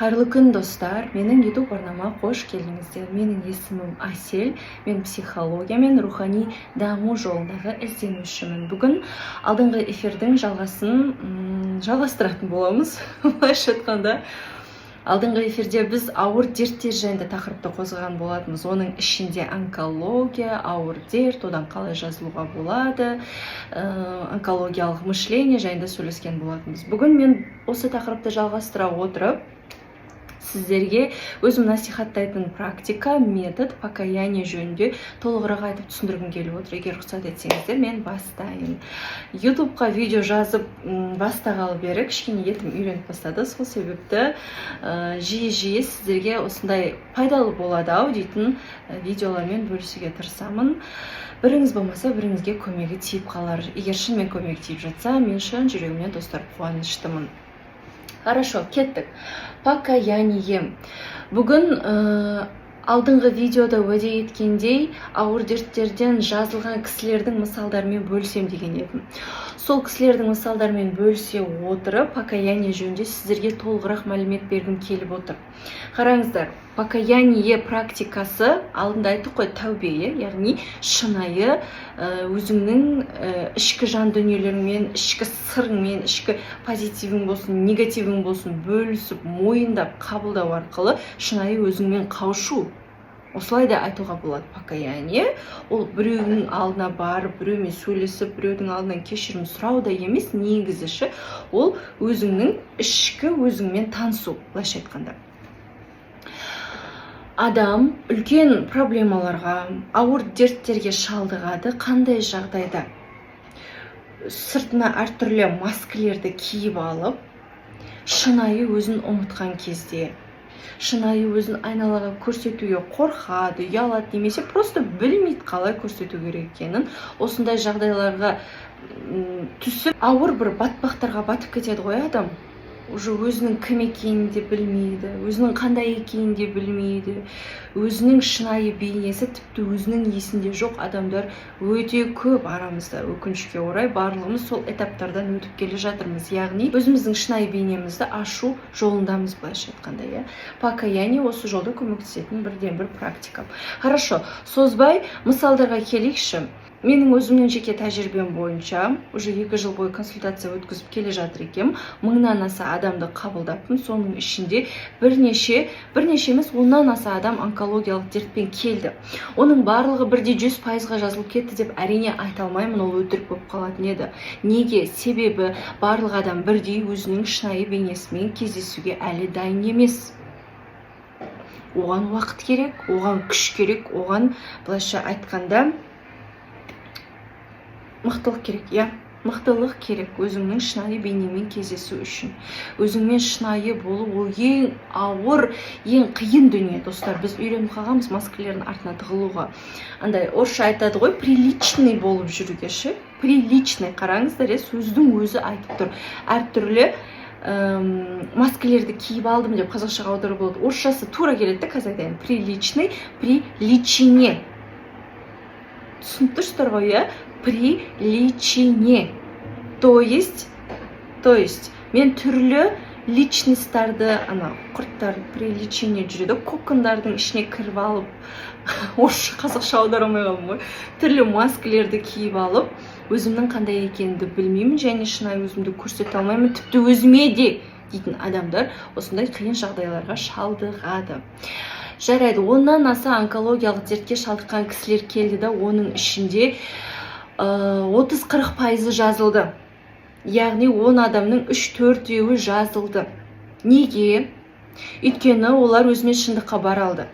Қайырлы күн достар, менің YouTube арнама қош келдіңіздер. Менің есімім Асел, мен психология мен рухани даму жолындағы ізденушімін. Бүгін алдыңғы эфирдің жалғасын жалғастыратын боламыз. Былайша айтқанда, алдыңғы эфирде біз ауыр дерттер жайында тақырыпты қозғаған болатынбыз. Оның ішінде онкология, ауыр дерт, одан қалай жазылуға болады, онкологиялық мышление жайында сөйлескен болатынбыз. Бүгін мен осы тақырыпты жалғастыра отырып, сіздерге өзім насихаттайтын практика, метод, покаяние жөнінде толығырақ айтып түсіндіргім келіп отыр. Егер рұқсат етсеңіздер, мен бастайын. YouTube'қа видео жазып бастағалы бері кішкене етім үйреніп бастады. Сол себепті жиі-жиі сіздерге осындай пайдалы болады ау дейтін видеолармен бөлісуге тырысамын. Біріңіз болмаса, біріңізге көмегі тиіп қалар. Егер шынымен көмегі тиіп жатса, мен шын жүрегімнен достар қуаныштымын. Хорошо, кеттік. Покаяние. Бүгін алдыңғы видеода уәде еткендей ауыр дерттерден жазылған кісілердің мысалдарымен бөлісем деген едім. Сол кісілердің мысалдарымен бөлісе отырып, покаяние жөнінде сіздерге толығырақ мәлімет бергім келіп отыр. Қараңыздар, покаяние практикасы алдында айттық қой, тәубе, яғни шынайы өзіңнің ішкі жан дүниелеріңмен, ішкі сырыңмен, ішкі позитивің болсын, негативің болсын бөлісіп, мойындап, қабылдау арқылы шынайы өзіңмен қауышу. Осылай да айтуға болады покаяние. Ол біреудің алдына барып, біреумен сөйлесіп, біреудің алдынан кешірім сұрау да емес, негізі ол өзіңнің ішкі өзіңмен танысу, былайша айтқанда. Адам үлкен проблемаларға, ауыр дерттерге шалдығады. Қандай жағдайда? Сыртына әртүрлі маскілерді киіп алып, шынайы өзін ұмытқан кезде, шынайы өзін айналаға көрсетуге қорқады, ұялады, немесе просто білмейді қалай көрсету керек екенін. Осындай жағдайларға түсіп, ауыр бір батпақтарға батып кетеді ғой адам. Уже өзінің кім екенін де білмейді, өзінің қандай екенін де білмейді, өзінің шынайы бейнесі тіпті өзінің есінде жоқ адамдар өте көп арамызда. Өкінішке орай барлығымыз сол этаптардан өтіп келе жатырмыз. Яғни өзіміздің шынайы бейнемізді ашу жолындамыз, былайша айтқанда. Покаяние осы жолда көмектесетін бірден бір практика. Хорошо, созбай мысалдарға келейікші. Менің өзімнің жеке тәжірибем бойынша, уже 2 жыл бойы консультация өткізіп келе жатыр екем. 1000-нан аса адамды қабылдаппын. Соның ішінде бірнеше емес 1000-нан аса адам онкологиялық дертпен келді. Оның барлығы бірде 100%-ға жазылып кетті деп әрине айта алмаймын, ол өтірік болып қалатын еді. Неге? Себебі барлық адам бірдей өзінің шынайы бейнесімен кездесуге әлі дайын емес. Оған уақыт керек, оған күш керек, оған былайша айтқанда мықтылық керек, мықтылық керек өзіңнің шынайы бейнемен кездесу үшін. Өзіңмен шынайы болу, ол ең ауыр, ең қиын дүние, достар. Біз үйреніп қалғанбыз маскілердің артына тығылуға. Андай орысша айтады ғой, приличный болып жүруге ше. Приличный, қараңыздар, сөздің өзі айтып тұр. Әртүрлі маскілерді киіп алдым деп қазақшаға аудару болады. Орысшасы тура келеді, қазір айтайын. Приличный, приличине. Түсініп тұрсыздар ғой, приличине. То есть мен түрлі личностьтарды, құрттарды приличине жүреді, кокондардың ішіне кіріп алып, орысша қазақша аудара алмай қалдым ғой. Түрлі маскілерді киіп алып, өзімнің қандай екенімді білмеймін және шынайы өзімді көрсете алмаймын, тіпті өзіме де дейтін адамдар осындай қиын жағдайларға шалдығады. Жарайды, 10-нан аса онкологиялық дертке шалдыққан кісілер келді да, оның ішінде 30-40% жазылды. Яғни 10 адамның 3-4-еуі жазылды. Неге? Өйткені олар өзімен шындыққа бара алды.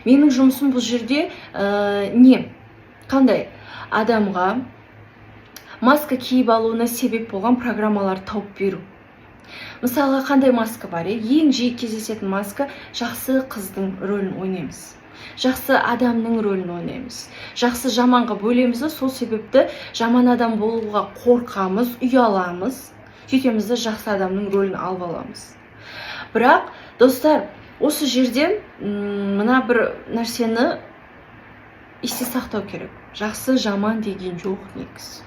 Менің жұмысым бұл жерде Қандай? Адамға маска киіп алуына себеп болған программалар тауып беру. Мысалға, қандай маска бар? Ең жиі кездесетін маска жақсы қыздың рөлін ойнаймыз. Жақсы адамның рөлін ойнаймыз. Жақсы жаманға бөлеміз, сол себепті жаман адам болуға қорқамыз, ұяламыз. Сөйтеміз де жақсы адамның рөлін алып аламыз. Бірақ, достар, осы жерде мына бір нәрсені есте сақтау керек. Жақсы жаман деген жоқ негізі.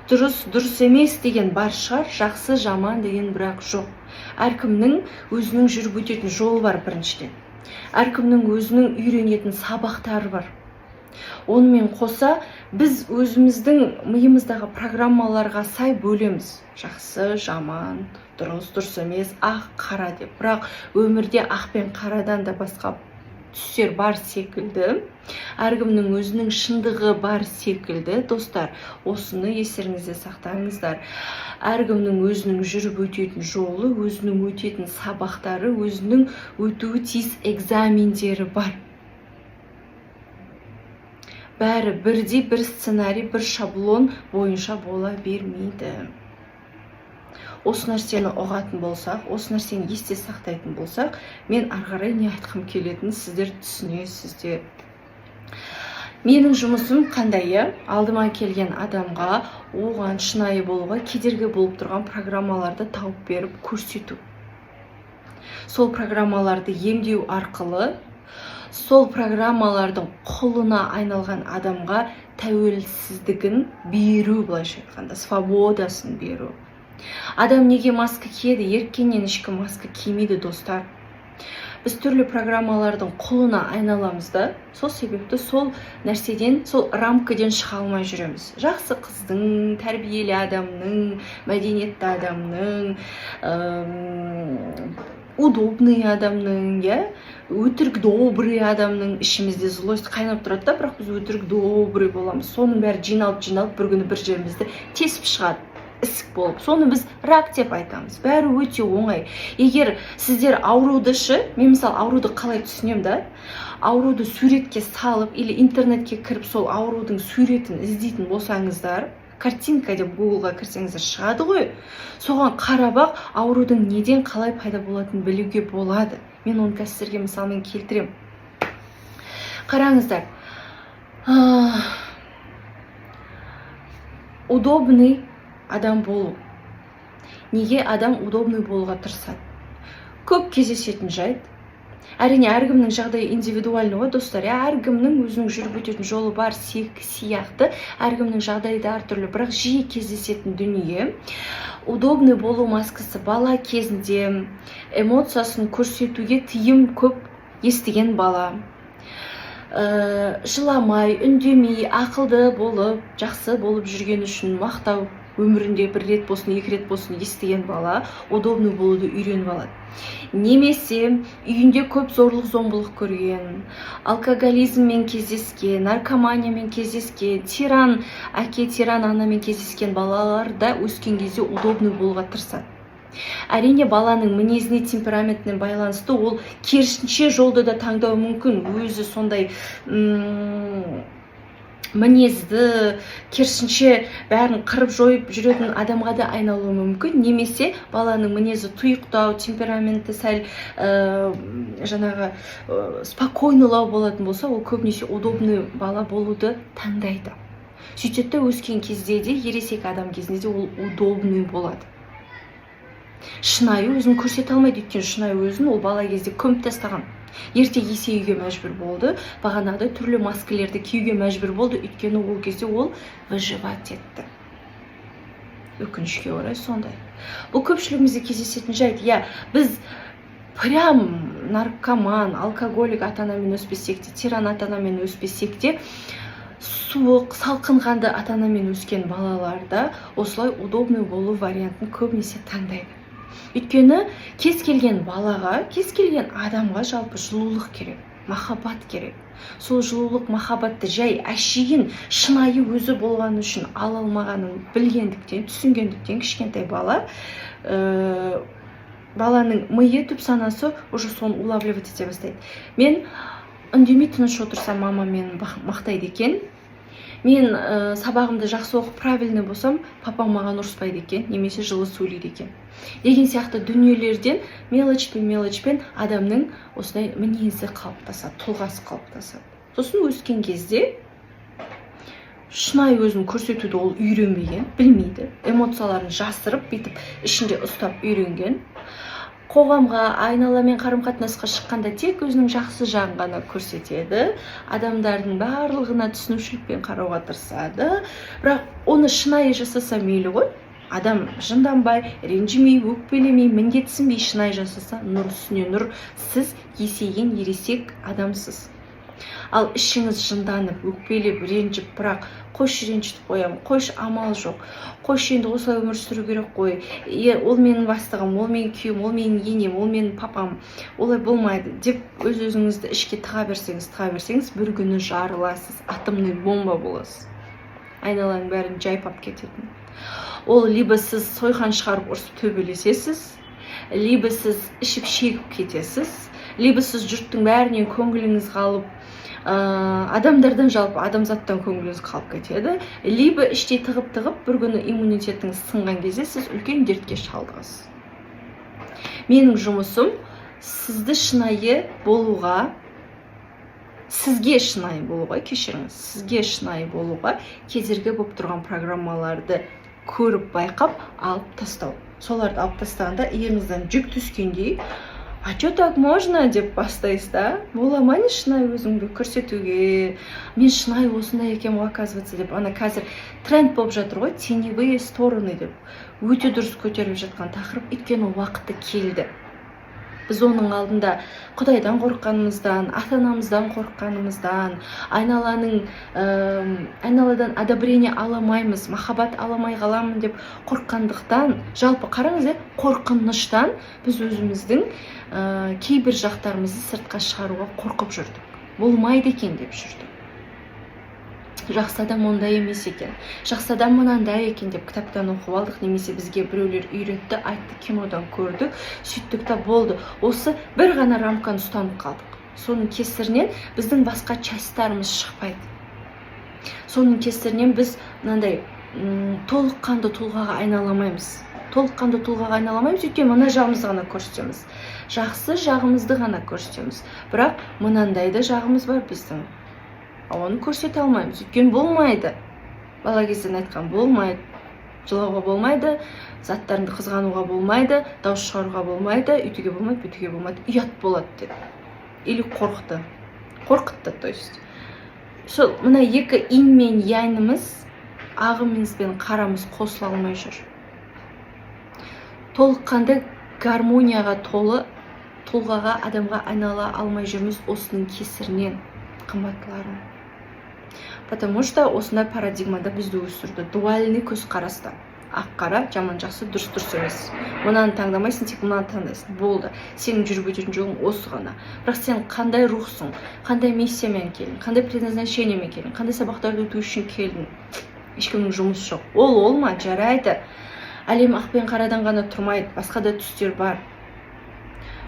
Дұрыс емес деген бар шығар, жақсы жаман деген бірақ жоқ. әркімнің өзінің жүріп өтетін жолы бар біріншіден. Әркімнің өзінің үйренетін сабақтары бар. Онымен қоса біз өзіміздің миымыздағы программаларға сай бөлеміз. Жақсы, жаман, дұрыс емес, ақ, қара деп. Бірақ өмірде ақ пен қарадан да басқа түстер бар секілді. Әркімнің өзінің шындығы бар секілді. Достар, осыны естеріңізде сақтаңыздар. Әркімнің өзінің жүріп өтетін жолы, өзінің өтетін сабақтары, өзінің өтуі тиіс экзамендері бар. Бәрі бірдей бір сценарий, бір шаблон бойынша бола бермейді. Осы нәрсені ұғатын болсақ, осы нәрсені есте сақтайтын болсақ, мен арғарай не айтқым келетінін сіздер түсінесіздер. Менің жұмысым қандай? Алдыма келген адамға, оған шынайы болуға кедергі болып тұрған программаларды тауып беріп көрсету. Сол программаларды емдеу арқылы сол программалардың құлына айналған адамға тәуелсіздігін беру, былайша айтқанда, свободасын беру. Адам неге маска киеді? Еріккеннен ешкім маска кимейді, достар. Біз түрлі программалардың құлына айналамыз да, сол себепті сол нәрседен, сол рамкадан шыға алмай жүреміз. Жақсы қыздың, тәрбиелі адамның, мәдениетті адамның, удобный адамның, өтірік добрый адамның ішімізде злость қайнап тұрады да, бірақ біз өтірік добрый боламыз. Соның бәрі жиналып бір күні бір жерімізді тесіп шығады, ісік болып. Соны біз рак деп айтамыз. Бәрі өте оңай. Егер сіздер ауруды мен мысалы ауруды қалай түсінем да, ауруды суретке салып или интернетке кіріп сол аурудың суретін іздейтін болсаңыздар, картинка деп Google-ға кірсеңіздер шығады ғой. Соған қарап аурудың неден қалай пайда болатынын білуге болады. Мен оны қазір мысалмен келтірем. Қараңыздар. Удобный адам болу. Неге адам удобный болуға тырысады? Көп кездесетін жайт. Әрине, әркімнің жағдайы индивидуальны ғой, достар. Әркімнің өзінің жүріп өтетін жолы бар сияқты, әркімнің жағдайы да әртүрлі, бірақ жиі кездесетін дүние. Удобный болу маскасы бала кезінде эмоциясын көрсетуге тыйым көп естіген бала. Жыламай, үндемей, ақылды болып, жақсы болып жүрген үшін мақтау өмірінде бір рет болсын, екі рет болсын естіген бала удобный болуды үйреніп алады. Немесе үйінде көп зорлық зомбылық көрген, алкоголизммен кездескен, наркоманиямен кездескен, тиран әке, тиран анамен кездескен балалар да өскен кезде удобный болуға тырысады. Әрине, баланың мінезіне, темпераментіне байланысты ол керісінше жолды да таңдауы мүмкін. Өзі сондай мінезді, керісінше бәрін қырып жойып жүретін адамға да айналуы мүмкін. Немесе баланың мінезі тұйықтау, темпераменті сәл спокойнылау болатын болса, ол көбінесе удобный бала болуды таңдайды. Сөйтеді, өскен кезде де, ересек адам кезінде де ол удобный болады. Шынайы өзін көрсете алмайды, өйткені шынайы өзін ол бала кезде көміп тастаған. Ерте есеюге мәжбүр болды, бағанағыдай түрлі маскалерді киюге мәжбүр болды, өйткені ол кезде ол выживать етті. Өкінішке орай сондай. Бұл көпшілігімізде кездесетін жайт. Біз прям наркоман, алкоголик ата-анамен өспесек те, тиран ата-анамен өспесек те, суық, салқынғанды ата-анамен өскен балаларда осылай удобный болу вариантын көбінесе таңдайды. Өйткені кез келген балаға, кез келген адамға жалпы жылулық керек, махаббат керек. Сол жылулық, махаббатты жай әшейін шынайы өзі болған үшін ала алмағанын білгендіктен, түсінгендіктен кішкентай бала, баланың миы, түп санасы уже соны улавливать ете бастайды. Мен үндемей тыныш отырсам, мама мені мақтайды екен. Мен сабағымды жақсы оқып правильный болсам, папам маған ұрыспайды екен, немесе жылы сөйлейді екен. Деген сияқты дүниелерден мелочпен адамның осындай мінезі қалыптасады, тұлғасы қалыптасады. Сосын өскен кезде шынайы өзін көрсетуді ол үйренбеген, білмейді. Эмоцияларын жасырып, бүйтіп ішінде ұстап үйренген. Қоғамға, айналамен қарым-қатынасқа шыққанда тек өзінің жақсы жағын ғана көрсетеді. Адамдардың барлығына түсінушілікпен қарауға тырысады. Бірақ оны шынайы жасаса мейлі ғой. адам жынданбай, ренжімей, өкпелемей, міндетсінбей шынайы жасаса, нұр үстіне нұр, сіз есейген ересек адамсыз. Ал ішіңіз жынданып, өкпелеп, ренжіп, бірақ қойшы ренжітіп қоямын, қойшы амал жоқ, қойшы енді осылай өмір сүру керек қой, ол менің бастығым, ол менің күйеуім, ол менің енем, ол менің папам, олай болмайды деп өз-өзіңізді ішке тыға берсеңіз, бір күні жарыласыз, атомный бомба боласыз. Айналаның бәрін жайпап кететін. Ол либо сіз сойқан шығарып ұрсып төбелесесіз, либо сіз ішіп шегіп кетесіз, либо сіз жұрттың бәрінен көңіліңіз қалып, адамдардан жалпы адамзаттан көңіліңіз қалып кетеді, либо іштей тығып бір күні иммунитетіңіз сынған кезде сіз үлкен дертке шалдығасыз. Менің жұмысым сізді шынайы болуға, сізге шынайы болуға кедергі болып тұрған программаларды көріп байқап алып тастау. Соларды алып тастағанда иығыңыздан жүк түскендей, а что так можно деп бастайсыз да, бола ма не шынайы өзіңді көрсетуге, мен шынайы осындай екенмін оказывается деп, ана қазір тренд болып жатыр ғой, теневые стороны деп, өте дұрыс көтеріп жатқан тақырып, өйткені уақыты келді. Біз оның алдында Құдайдан қорыққанымыздан, ата-анамыздан қорыққанымыздан, айналадан одобрение аламаймыз, махаббат аламай қаламын деп қорыққандықтан, жалпы қараңыз, қорқыныштан біз өзіміздің кейбір жақтарымызды сыртқа шығаруға қорқып жүрдік. Болмайды екен деп жүрдік. Жақсы адам ондай емес екен, жақсы адам мынандай екен деп кітаптан оқып алдық, немесе бізге біреулер үйретті, айтты, кинодан көрдік, сөйттік та болды. Осы бір ғана рамканы ұстанып қалдық. Соның кесірінен біздің басқа частарымыз шықпайды. Соның кесірінен біз мынандай толыққанды тұлғаға айналамаймыз. Өйткені мына жағымызды ғана көрсетеміз. Жақсы жағымызды ғана көрсетеміз. Бірақ мынандайды жағымыз бар біздің. Оны көрсете алмаймыз. Өйткені болмайды. Бала кезден айтқан болмайды. Жылауға болмайды, заттарыңды қызғануға болмайды, дауыс шығаруға болмайды, үйтуге болмайды, бүйтуге болмайды. Ұят болады деді. Или қорқытты, то есть. Сол мына екі ин мен янымыз, ағымыз бен қарамыз қосыла алмай жүр. Толыққанды гармонияға толы тұлғаға, адамға айнала алмай жүрміз осының кесірінен, қымбаттыларым. Потому что осындай парадигмада бізді өсірді. Дуальный көзқараста. Ақ-қара, жаман-жақсы, дұрыс емес. Мынаны таңдамайсың, тек мынаны таңдайсың. Болды. Сенің жүріп өтетін жолың осы ғана. Бірақ сен қандай рухсың, қандай миссиямен келдің, қандай предназначениемен келдің, қандай сабақтарды өту үшін келдің. Ешкімнің жұмысы жоқ. Ол ма? Жарайды. Әлем ақ пен қарадан ғана тұрмайды, басқа да түстер бар.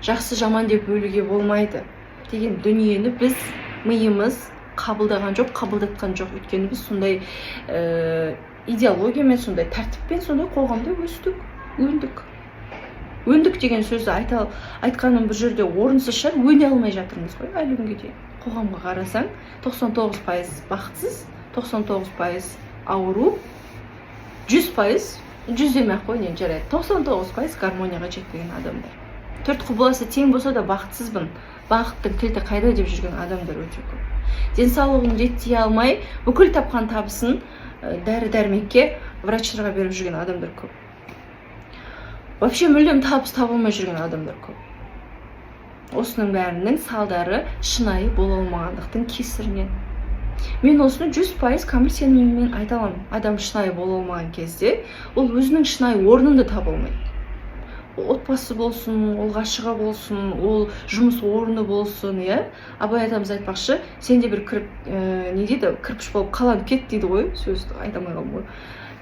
Жақсы жаман деп бөлуге болмайды деген дүниені біз миымыз қабылдаған жоқ, қабылдатқан жоқ. Өйткені біз сондай идеологиямен, сондай тәртіппен, сондай қоғамда өндік деген сөзді айтқаным бір жерде орынсыз шығар, өне алмай жатырмыз ғой әлі күнге дейін. Қоғамға қарасаң, 99% бақытсыз, 99% ауру, 100% 100 демей қой, не жарайды, 99% гармонияға жетпеген адамдар. Төрт құбыласы тең болса да бақытсызбын, бақыттың кілті қайда деп жүрген адамдар өте көп. Денсаулығын реттей алмай, бүкіл тапқан табысын дәрі-дәрмекке, врачтарға беріп жүрген адамдар көп. Вообще мүлдем табыс табылмай жүрген адамдар көп. Осының бәрінің салдары шынайы бола алмағандықтың кесірінен. Мен осыны 100% кәміл сеніммен айта аламын. Адам шынайы бола алмаған кезде, ол өзінің шынайы орнында таба алмайды. Отбасы болсын, ол ғашығы болсын, ол жұмыс орны болсын, Абай атамыз айтпақшы, сенде бір кірпіш болып қаланып кет дейді ғой, сөзді айтамай қалым ғой.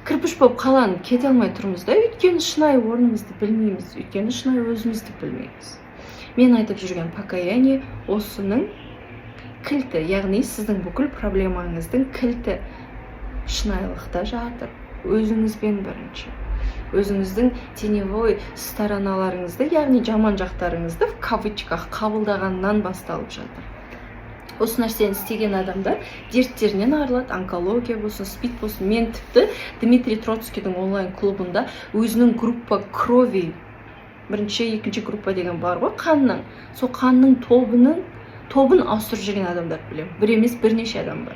Кірпіш болып қаланып кете алмай тұрмыз да, өйткені шынайы орнымызды білмейміз, өйткені шынайы өзімізді білмейміз. Мен айтып жүрген покаяние осының кілті, яғни сіздің бүкіл проблемаңыздың кілті шынайылықта жатыр. Өзіңізбен бірінші. Өзіңіздің теневой стороналарыңызды, яғни жаман жақтарыңызды в кавычках қабылдағаннан басталып жатыр. Осы нәрсені істеген адамдар дерттерінен арылады, онкология болсын, спид болсын. Мен тіпті Дмитрий Троцкийдің онлайн клубында өзінің группа крови, бірінші, екінші группа деген бар ғой, қанның. Сол қанның тобын ауыстырып жүрген адамдар білем. Бір емес, бірнеше адам бар.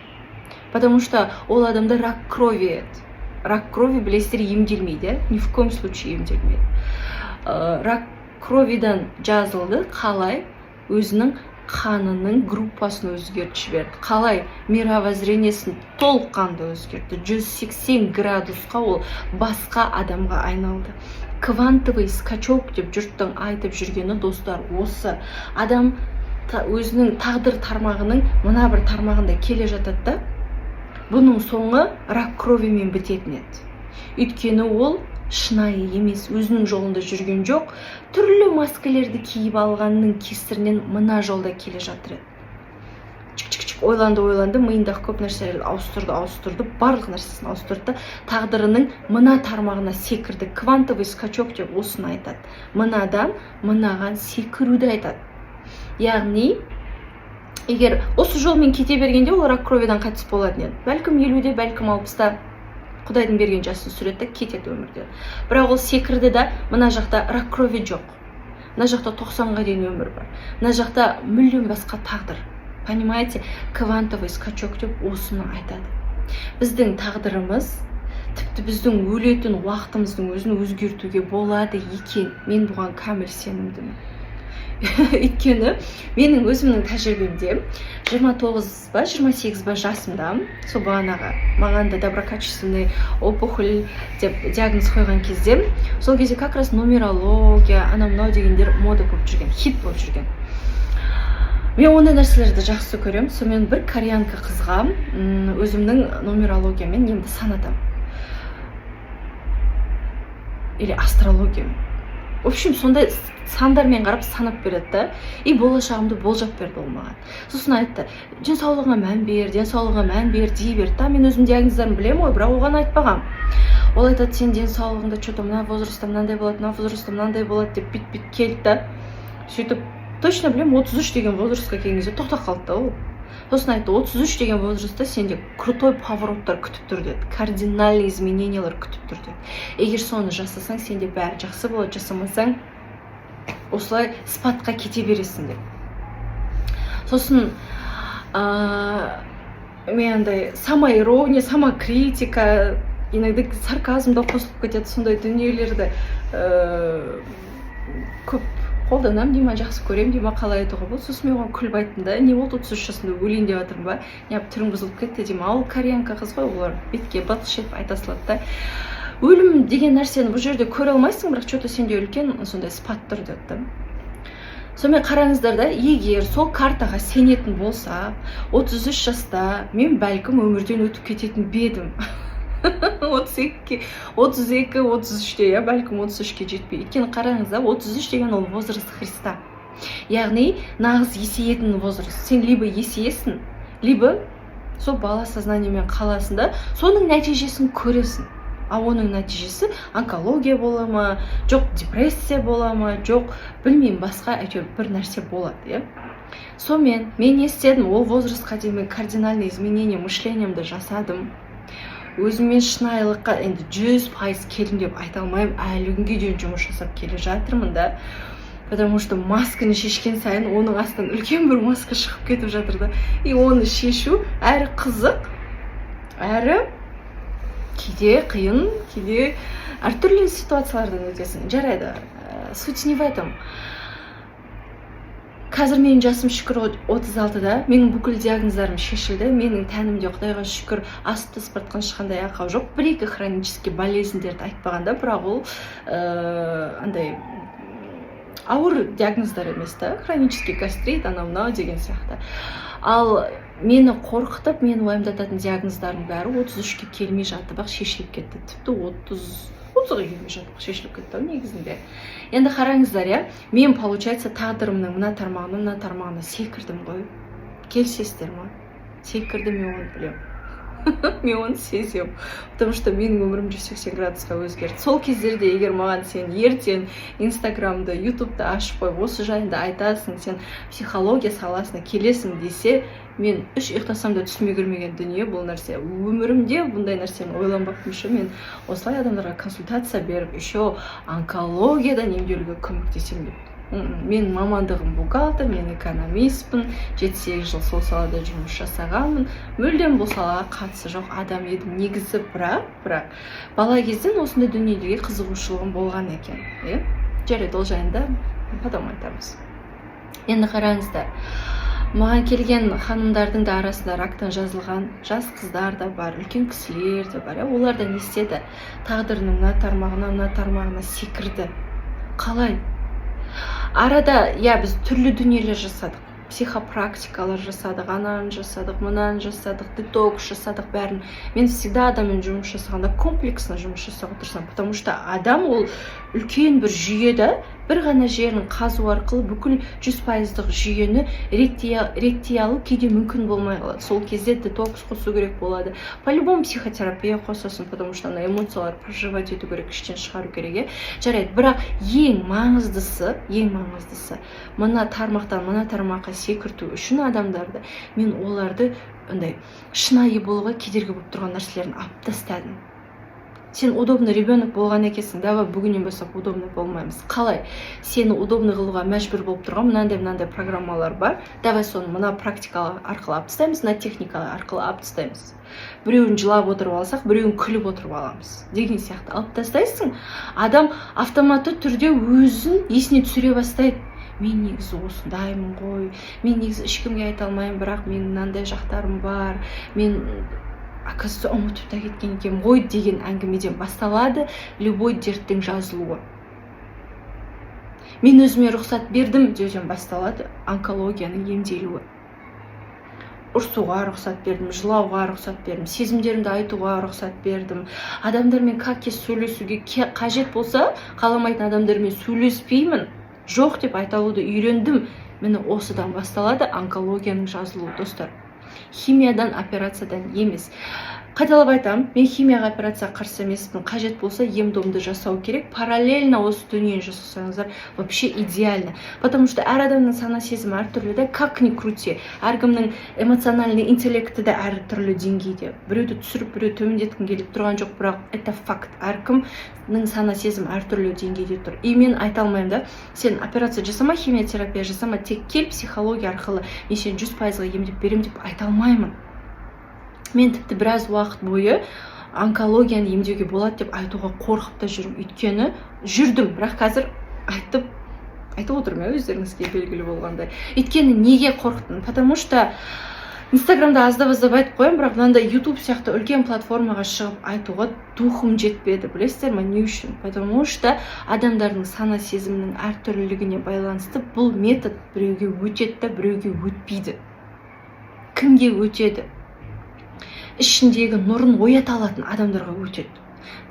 Потому что ол адамда рак крови еді. рак крови білесіздер емделмейді, ни в коем случае емделмейді. Рак кровидан жазылды, қалай өзінің қанының группасын өзгертіп жіберді, қалай мировоззрениесін толыққанды өзгертті, 180 градусқа ол басқа адамға айналды. Квантовый скачок деп жұрттың айтып жүргені, достар, осы. Адам өзінің тағдыр тармағының мына бір тармағында келе жатады да, бұның соңы рак кровимен бітетін еді. Өйткені ол шынайы емес, өзінің жолында жүрген жоқ, түрлі маскалерді киіп алғанның кесірінен мына жолда келе жатыр еді. Чик-чик-чик ойланды, миындағы көп нәрселерді ауыстырды, барлық нәрсесін ауыстырды, тағдырының мына тармағына секірді. Квантовый скачок деп осыны айтады. Мынадан мынаған секіруді айтады. Яғни, егер осы жолмен кете бергенде ол рак кровидан қайтыс болатын еді. Бәлкім 50-де, бәлкім 60-та Құдайдың берген жасын сүретті, кетеді өмірде. Бірақ ол секірді да, мына жақта рак крови жоқ. Мына жақта 90-ға дейін өмір бар. Мына жақта мүлдем басқа тағдыр. Понимаете, квантовый скачок деп осыны айтады. Біздің тағдырымыз, тіпті біздің өлетін уақытымыздың өзін өзгертуге болады екен. Мен бұған кәміл сенімдімін. Өйткені менің өзімнің тәжірибемде 29-28 жасымда, сол бағанағы маған да доброкачественный опухоль деп диагноз қойған кезде, сол кезде как раз нумерология, анау-мынау дегендер мода болып жүрген, хит болып жүрген. Мен ондай нәрселерді жақсы көрем. Сонымен бір кореянка қызға өзімнің нумерологиямен немді санатам. Или астрологиямен. В общем, сондай сандармен қарап санап береді, и болашағымды болжап берді ол маған. Сосын айтты, денсаулығыңа мән бер дей берді. Мен өзім диагноздарымды білемін ғой, бірақ оған айтпағам. Ол айтады, сен денсаулығыңда что-то мына возрастта мынандай болады деп бит келді. Сөйтіп, точно білем, 33 деген возрастқа келген кезде тоқтап қалды ол. Сосын айтты, 33 деген возрастта сенде крутой повороттар күтіп тұр деді, кардинальный изменениялар күтіп тұр деді. Егер соны жасасаң, сенде бәрі жақсы болады, жасамасаң, осылай спатқа кете бересің деп. Сосын мен андай самоирония, самокритика, иногда сарказмда қосылып кетеді, сондай дүниелерді көп қолданам дейма, жақсы көрем дейма, қалай айтуға болады. Сосын мен оған күліп айттым да, не болды 33 жасында өлейін деп жатырмын ба, не түрің бұзылып кетті дейма. Ол кореянка қыз ғой, олар бетке батқыш етіп айта салады да. Өлім деген нәрсені бұл жерде көре алмайсың, бірақ что-то сенде үлкен сондай спат тұр деді. Сонымен қараңыздар да, егер сол картаға сенетін болса, 33 жаста мен бәлкім өмірден өтіп кететін бедім. 32, 33-те, бәлкім 33-ке жетпей. Өйткені қараңызда, 33 деген ол возраст Христа. Яғни, нағыз есейетін возраст. Сен либо есейесің, либо сол бала сознаниямен қаласында, соның нәтижесін көресің. А оның нәтижесі онкология бола ма, жоқ депрессия бола ма, жоқ білмеймін, басқа әйтеуір бір нәрсе болады. Сонымен мен не істедім, ол возрастқа дейін кардинальный изменение мышлениемді жасадым. Өзіммен шынайылыққа енді 100% келдім деп айта алмаймын, әлі күнге дейін жұмыс жасап келе жатырмын да. Потому что масканы шешкен сайын оның астынан үлкен бір маска шығып кетіп жатыр да. И оны шешу әрі қызық, әрі кейде қиын, кейде әртүрлі ситуациялардан өтесің. Жарайды, суть не в этом. Қазір менің жасым шүкір 36-да, менің бүкіл диагноздарым шешілді, менің тәнімде Құдайға шүкір асып тасып ешқандай ақау жоқ. Бір-екі хронический болезньдерді айтпағанда, бірақ ол андай ауыр диагноздар емес та, хронический гастрит, анау-мынау деген сияқты. Ал мені қорқытып, мені уайымдататын диагноздарым бәрі 33-ке келмей жатты, бірақ шешіліп кетті. Тіпті 30-ға келмей жатты, шешіліп кетті негізінде. Енді қараңыздар, мен, получается, тағдырымның мына тармағына секірдім ғой. Келсесіздер ма? Секірдім, мен оны білем. Мен оны сезем. Потому что менің өмірім 180 градусқа өзгерді. Сол кездерде, егер маған сен ертең Инстаграмды, Ютубты ашып қойып, осы жайында айтасың, сен психология саласына келесің десе, мен үш ұйықтасам да түсіме кірмеген дүние бұл нәрсе. Өмірімде бұндай нәрсені ойланбаппын, мен осылай адамдарға консультация беріп, еще онкологиядан емделуге көмектесем деп. Менің мамандығым бухгалтер, мен экономистпін, 7-8 жыл сол салада жұмыс жасағанмын. Мүлдем бұл салаға қатысы жоқ адам едім негізі, бірақ бала кезден осындай дүниелерге қызығушылығым болған екен. Жарайды, ол жайында потом айтамыз. Енді қараңыздар, маған келген ханымдардың да арасында рактан жазылған жас қыздар да бар, үлкен кісілер де бар. Олар да не істеді? Тағдырының мына тармағына секірді. Қалай? Арада, біз түрлі дүниелер жасадық. Психопрактикалар жасадық, ананы жасадық, мынаны жасадық, детокс жасадық, бәрін. Мен всегда адаммен жұмыс жасағанда комплексно жұмыс жасауға тырысамын, потому что адам ол үлкен бір жүйеде бір ғана жерін қазу арқылы бүкіл 100%-ық жүйені реттей алу кейде мүмкін болмай қалады. Сол кезде детокс қосу керек болады. По-любому психотерапия қосасың, потому что ана эмоциялар проживать ету керек, іштен шығару керек. Жарайды, бірақ ең маңыздысы мына тармақтан мына тармаққа секірту үшін адамдарды, мен оларды шынайы болуға кедергі болып тұрған нәрселерін алып тастадым. Сен удобный ребенок болған екенсің, давай бүгіннен бастап удобный болмаймыз. Қалай? Сені удобный қылуға мәжбүр болып тұрған мынандай программалар бар. Давай соны мына практикалар арқылы алып тастаймыз, мына техникалар арқылы алып тастаймыз. Біреуін жылап отырып алсақ, біреуін күліп отырып аламыз. Деген сияқты алып тастайсың, адам автоматты түрде өзін есіне түсіре бастайды. Мен негізі осындаймын ғой, мен негізі ешкімге айта алмаймын, бірақ менің мынандай жақтарым бар, мен оказывается ұмытып та кеткен екенмін ғой деген әңгімеден басталады любой дерттің жазылуы. Мен өзіме рұқсат бердім деуден басталады онкологияның емделуі. Ұрсуға рұқсат бердім, жылауға рұқсат бердім, сезімдерімді айтуға рұқсат бердім. Адамдармен сөйлесуге қажет болса, қаламайтын адамдармен сөйлеспеймін, жоқ деп айта алуды үйрендім. Міне осыдан басталады онкологияның жазылуы, достар. Химиядан, операциядан емес. Қайталап айтамын, мен химияға операция қарсы емеспін. Қажет болса ем-домды жасау керек. Параллельно осы дүниені жасасаңыздар вообще идеально. Потому что әр адамның сана сезімі әртүрлі де, как ни крути. Әркімнің эмоциональный интеллекті де әртүрлі деңгейде. Біреуді түсіріп, біреу төмендеткім келіп тұрған жоқ, бірақ это факт. Әркімнің сана сезімі әртүрлі деңгейде тұр. И мен айта алмаймын да, сен операция жасама, химиотерапия жасама, тек кел психология арқылы мен сен 100%-ға емдеп берем деп айта алмаймын. Мен тіпті біраз уақыт бойы онкологияны емдеуге болады деп айтуға қорқып та жүрдім. Бірақ қазір айтып отырмын, өздеріңізге белгілі болғандай. Өйткені неге қорқыттым? Потому что Инстаграмда аздап айтып қоямын, бірақ мынандай YouTube сияқты үлкен платформаға шығып айтуға духым жетпеді. Білесіздер ме, не үшін? Потому что адамдардың сана сезімінің әртүрлілігіне байланысты бұл метод біреуге өтеді, біреуге өтпейді. Кімге өтеді? Ішіндегі нұрын оята алатын адамдарға өтеді.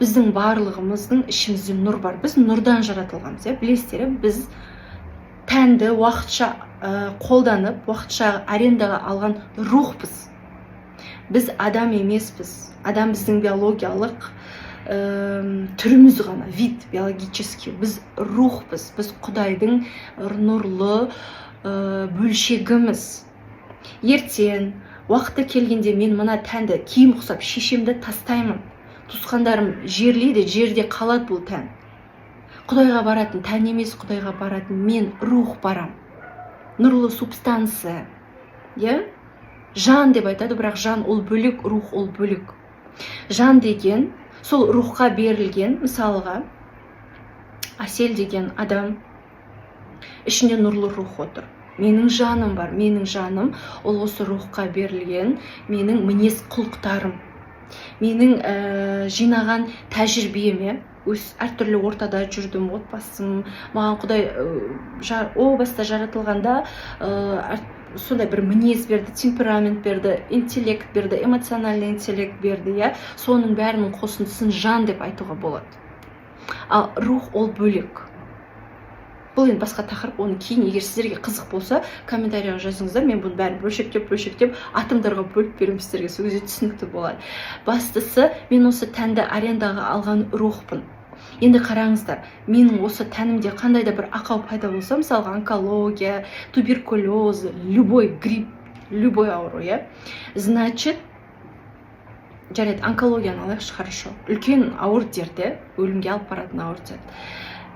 Біздің барлығымыздың ішімізде нұр бар. Біз нұрдан жаратылғанбыз, білесіздер, біз тәнді уақытша қолданып, уақытша арендаға алған рухпыз. Біз адам емеспіз. Адам біздің биологиялық түріміз ғана, вид биологический. Біз рухпыз. Біз Құдайдың нұрлы бөлшегіміз. Ертең уақыты келгенде мен мына тәнді киім ұқсап шешемді тастаймын. Туысқандарым жерлейді, жерде қалады бұл тән. Құдайға баратын тән емес, Құдайға баратын мен рух барам. Нұрлы субстанция. Жан деп айтады, бірақ жан ол бөлек, рух ол бөлек. Жан деген сол рухқа берілген, мысалға Әсел деген адам ішінде нұрлы рух отыр. Менің жаным бар, менің жаным ол осы рухқа берілген, менің мінез құлықтарым, менің жинаған тәжірибеме, әртүрлі ортада жүрдім, отбасым, маған Құдай о баста жаратылғанда сондай бір мінез берді, темперамент берді, интеллект берді, эмоциональный интеллект берді, соның бәрінің қосындысын жан деп айтуға болады. Ал рух ол бөлек. Бұл енді басқа тақырып, оны кейін егер сіздерге қызық болса, комментарияға жазыңыздар, мен бұны бәрін бөлшектеп атомдарға бөліп беремін сіздерге, сол кезде түсінікті болады. Бастысы, мен осы тәнді арендаға алған рухпын. Енді қараңыздар, менің осы тәнімде қандай да бір ақау пайда болса, мысалға онкология, туберкулез, любой грипп, любой ауру, значит, жарайды, онкологияны алайықшы, хорошо. Үлкен ауыр дерт, өлімге алып баратын ауыр дерт.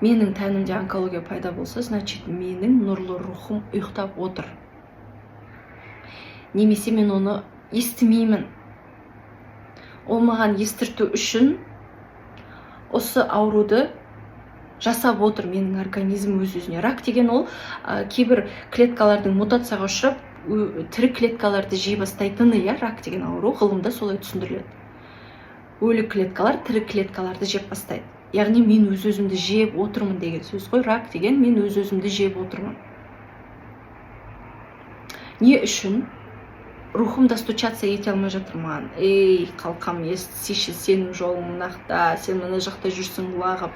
менің тәнімде онкология пайда болса, значит менің нұрлы рухым ұйықтап отыр. Немесе мен оны естімеймін. Ол маған естірту үшін осы ауруды жасап отыр менің организм өз-өзіне. Рак деген ол кейбір клеткалардың мутацияға ұшырап, тірі клеткаларды жей бастайтыны, рак деген ауру ғылымда солай түсіндіріледі. Өлі клеткалар тірі клеткаларды жеп бастайды. Яғни мен өз-өзімді жеп отырмын деген сөз ғой. Рак деген мен өз-өзімді жеп отырмын. Не үшін? Рухымда стучаться ете алмай жатырман. Ей, қалқам, естісейші, сенің жолың мынақта, сен мына жақта жүрсің лағып.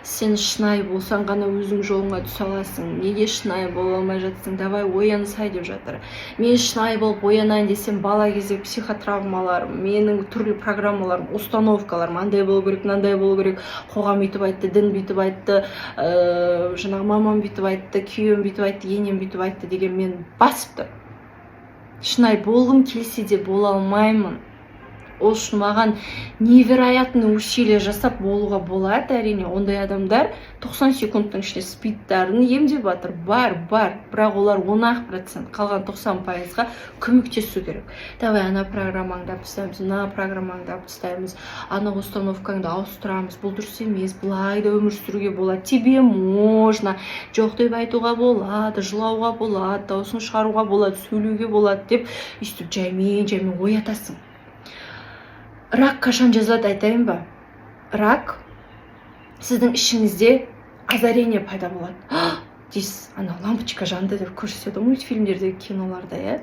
Сен шынайы болсаң ғана өзің жолыңа түсе аласың. Неге шынайы бола алмай жатсың? Давай оянсай деп жатыр. Мен шынайы болып оянайын десем, бала кезде психотравмаларым, менің түрлі программаларым, установкаларым, андай болу керек, мынандай болу керек, қоғам бүйтіп айтты, дін бүйтіп айтты, жаңағы мамам бүйтіп айтты, күйеуім бүйтіп айтты, енем бүйтіп айтты деген мен басыпты. Шынайы болғым келсе де бола алмаймын. Ол үшін маған невероятный усилия жасап болуға болады, әрине. Ондай адамдар 90 секундтың ішінде спидтарын емдеп жатыр. Бар, бірақ олар 10%, қалған 90%-ға көмектесу керек. Давай ана программаңды тастаймыз, мына программаңды тастаймыз, ана установкаңды ауыстырамыз. Бұл дұрыс емес, былай да өмір сүруге болады. Тебе можно, жоқ деп айтуға болады, жылауға болады, дауысын шығаруға болады, сөйлеуге болады деп өйстіп жаймен оятасың. Рак қашан жазылады айтайын ба? Рак сіздің ішіңізде озарение пайда болады. Дейсіз, ана лампочка жанды деп көрсетеді мультфильмдердегі, киноларда,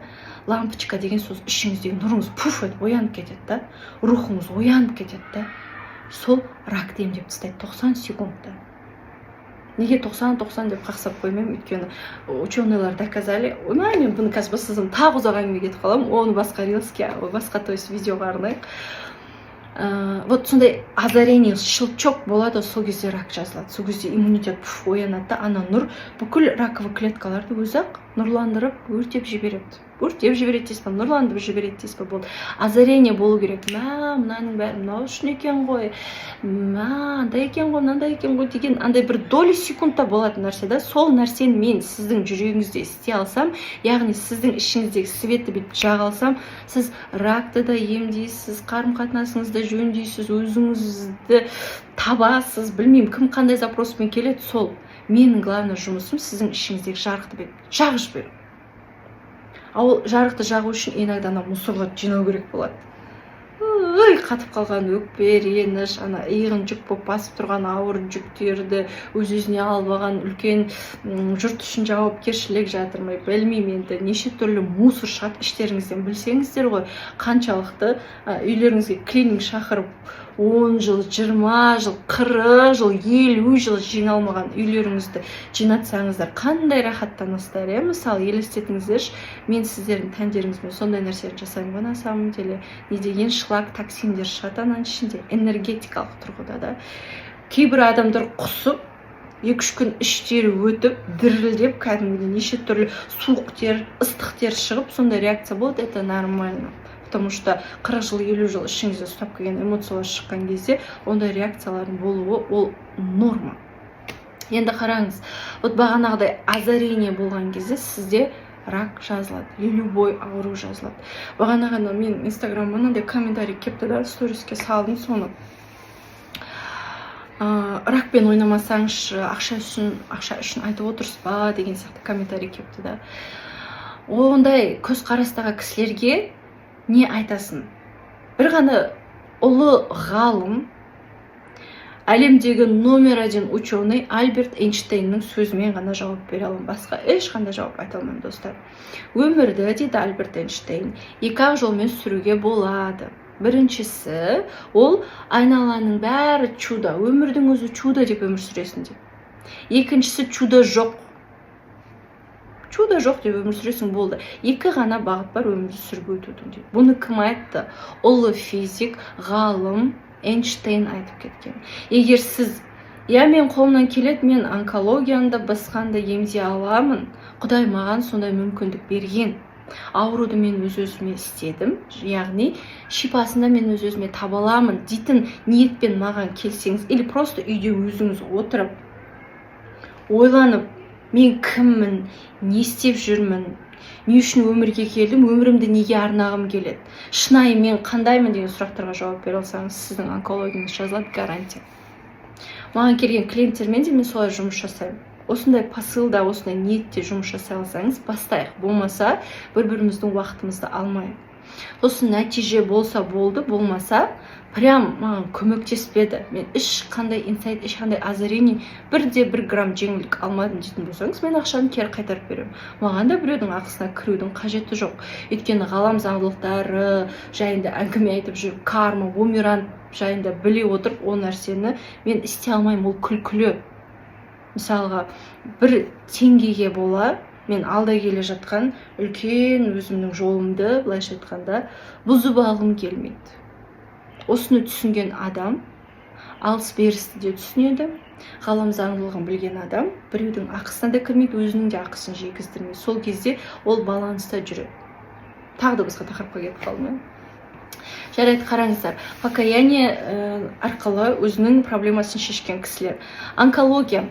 лампочка деген сөз ішіңіздегі нұрыңыз пуф етіп оянып кетеді да, рухыңыз оянып кетеді да. Сол ракты емдеп тастайды 90 секундта. Неге 90 деп қақсап қоймаймын, өйткені ученыйлар доказали. Мен бұны қазір бассызым тағы ұзақ әңгіме кетіп қаламын, оны басқа рилске, басқа видеоға арнайық. Вот сондай озарение, щелчок болады, сол кезде рак жазылады. Сол кезде иммунитет оянады, ана нұр бүкіл раковый клеткаларды өзі-ақ нұрландырып, өртеп жібереді. Дейсіз ба, нұрландырып жібереді дейсіз ба, болды. Озарение болу керек. Мынаның бәрі мынау үшін екен ғой, андай екен ғой, мынандай екен ғой деген андай бір доли секундта болатын нәрсе да. Сол нәрсені мен сіздің жүрегіңізде істей алсам, яғни сіздің ішіңіздегі светті бүйтіп жаға алсам, сіз ракты да емдейсіз, қарым-қатынасыңызды жөндейсіз, өзіңізді табасыз, білмеймін, кім қандай запроспен келеді, сол. Менің главный жұмысым сіздің ішіңіздегі жарықты жағып жіберу. Ал жарықты жағу үшін иногда мусорларды жинау керек болады. Қатып қалған өкпе, реніш, иығын жүк болып басып тұрған ауыр жүктерді өз-өзіне албаған үлкен жұрт үшін жауапкершілік жатырмай, білмеймін енді неше түрлі мусор шығады іштеріңізден. Білсеңіздер ғой, қаншалықты үйлеріңізге клининг шақырып 10 жыл, 20 жыл, 40 жыл, 50 жыл жиналмаған үйлеріңізді жинатсаңыздар, қандай рахаттанасыздар. Мысалы, елестетіңіздерші, мен сіздердің тәндеріңізбен сондай нәрселерді жасаймын ғой, на самом деле. Не деген шлак, токсиндер шығады ананың ішінде, энергетикалық тұрғыда да. Кейбір адамдар құсып, 2-3 күн іштері өтіп, дірілдеп, кәдімгідей неше түрлі суық тер, ыстық тер шығып, сондай реакция болады, это нормально. Потому что 40 жыл, 50 жыл ішіңізде ұстап келген эмоциялар шыққан кезде, ондай реакциялардың болуы ол норма. Енді қараңыз, вот бағанағыдай озарение болған кезде сізде рак жазылады, любой ауру жазылады. Бағанағыда мен инстаграмға мынандай комментарий кепті да, сториске салдым соны. Ракпен ойнамасаңызшы, ақша үшін айтып отырсыз ба деген сияқты комментарий кепті да. Ондай көзқарастағы кісілерге не айтасын? Бір ғана ұлы ғалым, әлемдегі номер 1 ученый Альберт Эйнштейннің сөзімен ғана жауап бере аламын. Басқа ешқандай жауап айта алмаймын, достар. Өмірді, дейді Альберт Эйнштейн, 2 жолмен сүруге болады. Біріншісі, ол айналаның бәрі чудо, өмірдің өзі чудо деп өмір сүресің деп. Екіншісі, чудо жоқ деп өмір сүресің, болды. 2 ғана бағыт бар өмірді сүріп өтудің деп. Бұны кім айтты? Ұлы физик, ғалым Эйнштейн айтып кеткен. Егер сіз, мен қолымнан келеді, мен онкологияны да басқанды емдей аламын, Құдай маған сондай мүмкіндік берген. Ауруды мен өз-өзіме істедім, яғни шипасында мен өз-өзіме таба аламын дейтін ниетпен маған келсеңіз, или просто үйде өзіңіз отырып ойланып, мен кіммін, не істеп жүрмін, не үшін өмірге келдім, өмірімді неге арнағым келеді, шынайы мен қандаймын деген сұрақтарға жауап бере алсаңыз, сіздің онкологияңыз жазылады, гарантия. Маған келген клиенттермен де мен солай жұмыс жасаймын. Осындай посылда, осындай ниетте жұмыс жасай алсаңыз, бастайық. Болмаса, бір-біріміздің уақытымызды алмайық. Сосын нәтиже болса болды, болмаса, прям маған көмектеспеді. Мен ешқандай инсайт, ешқандай озарение, бір грамм жеңілдік алмадым дейтін болсаңыз, мен ақшаны кері қайтарып беремін. Маған да біреудің ақысына кірудің қажеті жоқ. Өйткені ғалам заңдылықтары жайында әңгіме айтып жүріп, карма, бумеранг жайында біле отырып, ол нәрсені мен істей алмаймын, ол күлкілі. Мысалға, бір теңгеге бола мен алда келе жатқан үлкен өзімнің жолымды, былайша айтқанда, бұзып алғым келмейді. Осыны түсінген адам алыс берісті де түсінеді. Ғалам заңдылығын білген адам біреудің ақысына да кірмейді, өзінің де ақысын жегіздірмейді. Сол кезде ол баланста жүреді. Тағы да басқа тақырыпқа кетіп қалдым. Жарайды, қараңыздар. Покаяние арқылы өзінің проблемасын шешкен кісілер. Онкология.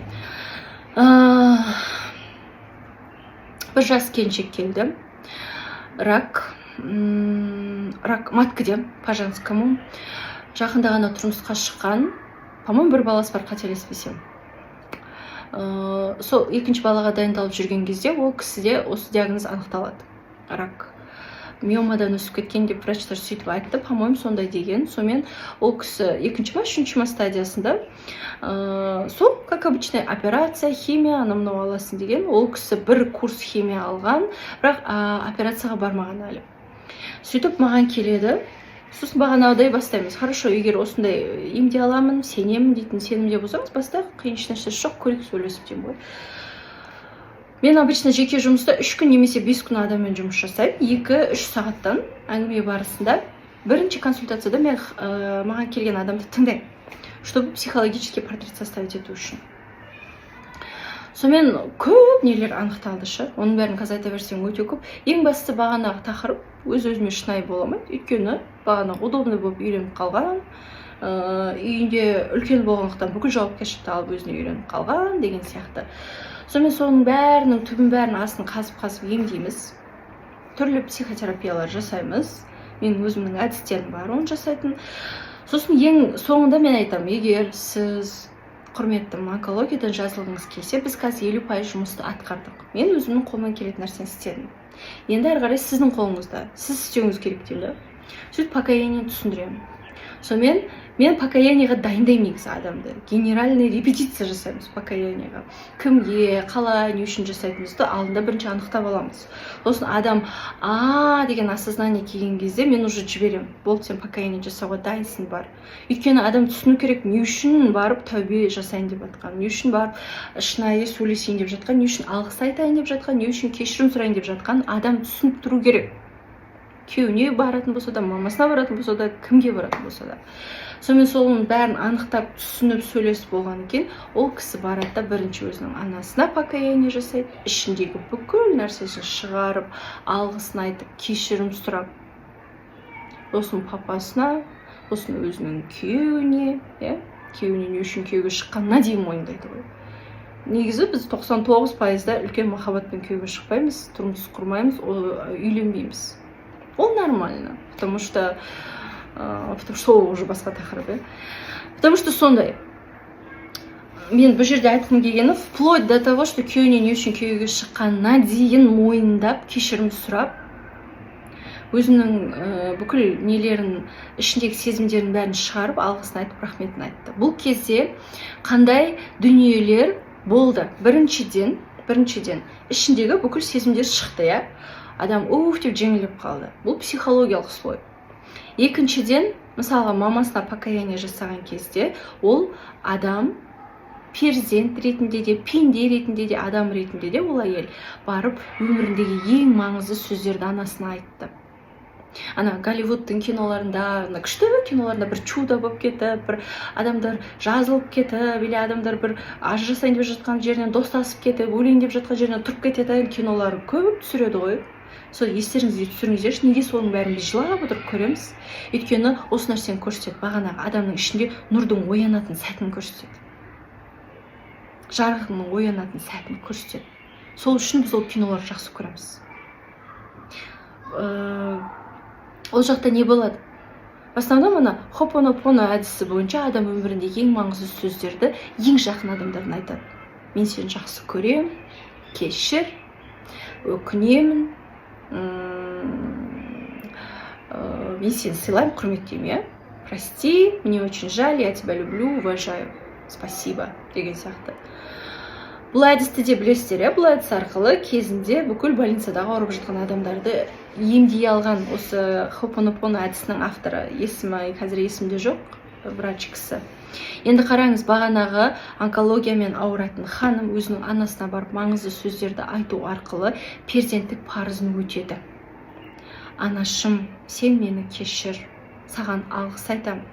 Бір жас келіншек келді. Рак маткіде, по-женскому. Жақында ғана тұрмысқа шыққан. По-моему, бір баласы бар, қателеспесем. Сол екінші балаға дайындалып жүрген кезде ол кісіде осы диагноз анықталады. Рак. Миомадан өсіп кеткен деп врачтар сөйтіп айтты, по-моему, сондай деген. Сонымен ол кісі екінші ма, үшінші ма стадиясында. Сол, как обычная операция, химия, анау-мынау аласың деген. Ол кісі бір курс химия алған, бірақ операцияға бармаған әлі. Сөйтіп маған келеді. Сосын бағанағыдай бастаймыз. Хорошо, егер осындай емде аламын, сенемін дейтін сенімде болсаңыз, бастайық, қиын ешнәрсе жоқ, көрейік, сөйлесіп деймін ғой. Мен обычно жеке жұмыста 3 күн немесе 5 күн адаммен жұмыс жасаймын. 2-3 сағаттан әңгіме барысында бірінші консультацияда мен маған келген адамды тыңдаймын, чтобы психологический портрет составить ету үшін. Сонымен көп нелер анықталды шы. Оның бәрін қазір айта берсем өте көп. Ең бастысы бағанағы тақырып өз-өзіме шынайы бола алмайды. Өйткені бағанағы удобный болып үйреніп қалған, үйінде үлкен болғандықтан бүкіл жауапкершілікті алып өзіне үйреніп қалған деген сияқты. Сонымен соның бәрінің түбін бәрін астын қазып емдейміз. Түрлі психотерапиялар жасаймыз. Менің өзімнің әдістерім бар, оны жасайтын. Сосын ең соңында мен айтамын, егер сіз құрметті онкологиядан жазылғыңыз келсе, біз қазір 50% жұмысты атқардық. Мен өзімнің қолымнан келетін нәрсені істедім. Енді әрі қарай сіздің қолыңызда. Сіз істеуіңіз керек дейді. Сөйтіп покаяние түсіндіремін. Сонымен мен покаянияға дайындаймын негізі адамды. Генеральный репетиция жасаймыз покаянияға. Кімге, қалай, не үшін жасайтынымызды алдында бірінші анықтап аламыз. Сосын адам деген осознание келген кезде мен уже жіберемін. Болды, сен покаяние жасауға дайынсың, бар. Өйткені адам түсіну керек, не үшін барып тәубе жасайын деп жатқан, не үшін барып шынайы сөйлесейін деп жатқан, не үшін алғыс айтайын деп жатқан, не үшін кешірім сұрайын деп жатқан, адам түсініп тұру керек. Күйеуіне баратын болса да, мамасына баратын болса да, кімге баратын болса да. Сонымен соның бәрін анықтап, түсініп, сөйлесіп болған екен, ол кісі барады да бірінші өзінің анасына покаяние жасайды, ішіндегі бүкіл нәрсесін шығарып, алғысын айтып, кешірім сұрап, осының папасына, осының өзінің күйеуіне, күйеуіне не үшін күйеуге шыққанына дейін мойындайды ғой. Негізі біз 99%-да үлкен махаббатпен күйеуге шықпаймыз, тұрмыс құрмаймыз, үйленбейміз. Ол нормально, потому что ол уже басқа тақырып. Потому что сондай. Мен бұл жерде айтқым келгені, вплоть до того, что күйеуіне не үшін күйеуге шыққанына дейін мойындап, кешірім сұрап, өзінің бүкіл нелерін, ішіндегі сезімдерін бәрін шығарып, алғысын айтып, рахметін айтты. Бұл кезде қандай дүниелер болды? Біріншіден, ішіндегі бүкіл сезімдер шықты, адам деп жеңіліп қалды. Бұл психологиялық слой. Екіншіден, мысалға мамасына покаяние жасаған кезде, ол адам перзент ретінде де, пенде ретінде де, адам ретінде де ол әйел барып өміріндегі ең маңызды сөздерді анасына айтты. Ана Голливудтың киноларында, күшті киноларында бір чудо болып кетіп, бір адамдар жазылып кетіп, или адамдар бір ажырасайын деп жатқан жерінен достасып кетіп, өлейін деп жатқан жерінен тұрып кететін кинолар көп түсіреді ғой. Сол естеріңізге түсіріңіздерші, неге соның бәрін біз жылап отырып көреміз? Өйткені осы нәрсені көрсетеді, бағанағы адамның ішінде нұрдың оянатын сәтін көрсетеді. жарығының оянатын сәтін көрсетеді. Сол үшін біз ол киноларды жақсы көреміз. Ол жақта не болады? В основном ана хопонопоно әдісі бойынша адам өмірінде ең маңызды сөздерді ең жақын адамдардан айтады. Мен сені жақсы көрем, кешір, өкінемін, мен сені сыйлаймын, құрметтеймін, прости, мне очень жаль, я тебя люблю, уважаю, спасибо деген сияқты. Бұл әдісті де білесіздер, бұл әдіс арқылы кезінде бүкіл больницадағы ауырып жатқан адамдарды емдей алған осы хопонопоно әдісінің авторы, есімі қазір есімде жоқ, врач кісі. Енді қараңыз, бағанағы онкологиямен ауыратын ханым өзінің анасына барып маңызды сөздерді айту арқылы перзенттік парызын өтеді. Анашым, сен мені кешір, саған алғыс айтам,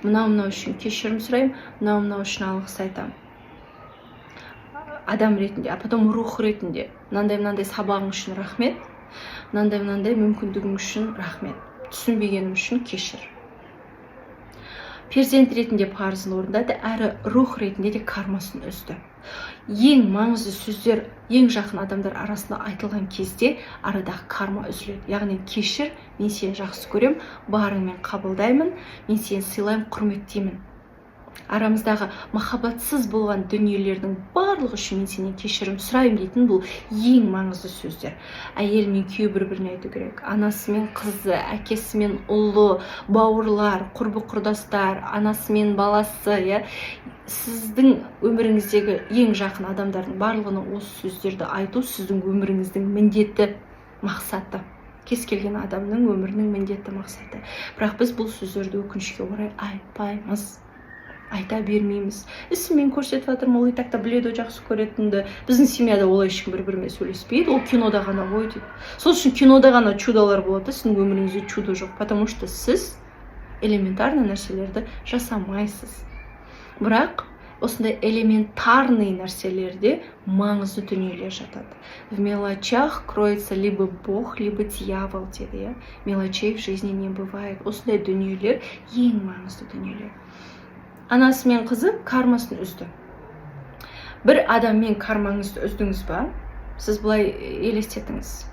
мынау үшін кешірім сұраймын, мынау үшін алғыс айтам. Адам ретінде, а потом рух ретінде, мынандай сабағың үшін рахмет, мынандай мүмкіндігің үшін рахмет, түсінбегенім үшін кешір. Перзент ретінде парызын орындады, әрі рух ретінде де кармасын үзді. Ең маңызды сөздер ең жақын адамдар арасында айтылған кезде арадағы карма үзіледі. Яғни кешір, мен сені жақсы көрем, барыңмен қабылдаймын, мен сені сыйлаймын, құрметтеймін. Арамыздағы махаббатсыз болған дүниелердің барлығы үшін мен сенен кешірім сұраймын дейтін бұл ең маңызды сөздер. Әйел мен күйеу бір-біріне айту керек. Анасы мен қызы, әкесі мен ұлы, бауырлар, құрбы-құрдастар, анасы мен баласы, сіздің өміріңіздегі ең жақын адамдардың барлығына осы сөздерді айту сіздің өміріңіздің міндеті, мақсаты. Кез келген адамның өмірінің міндеті, мақсаты. Бірақ біз бұл сөздерді өкінішке орай айтпаймыз. Айта бермейміз. Ісімен көрсетіп жатырмын, ол и так-та біледі, жақсы көретінді. Біздің семьяда олай ешкім бір-бірімен сөйлеспейді, ол кинода ғана ғой дейді. Сол үшін кинода ғана чудолар болады, сіздің өміріңізде чудо жоқ, потому что сіз элементарный нәрселерді жасамайсыз. Бірақ осындай элементарный нәрселерде маңызды дүниелер жатады. В мелочах кроется либо Бог, либо дьявол дейді. Мелочей в жизни не бывает. Осындай дүниелер ең маңызды дүниелер. Анасы мен қызы кармасын үзді. Бір адаммен кармаңызды үздіңіз ба? Сіз былай елестетіңіз.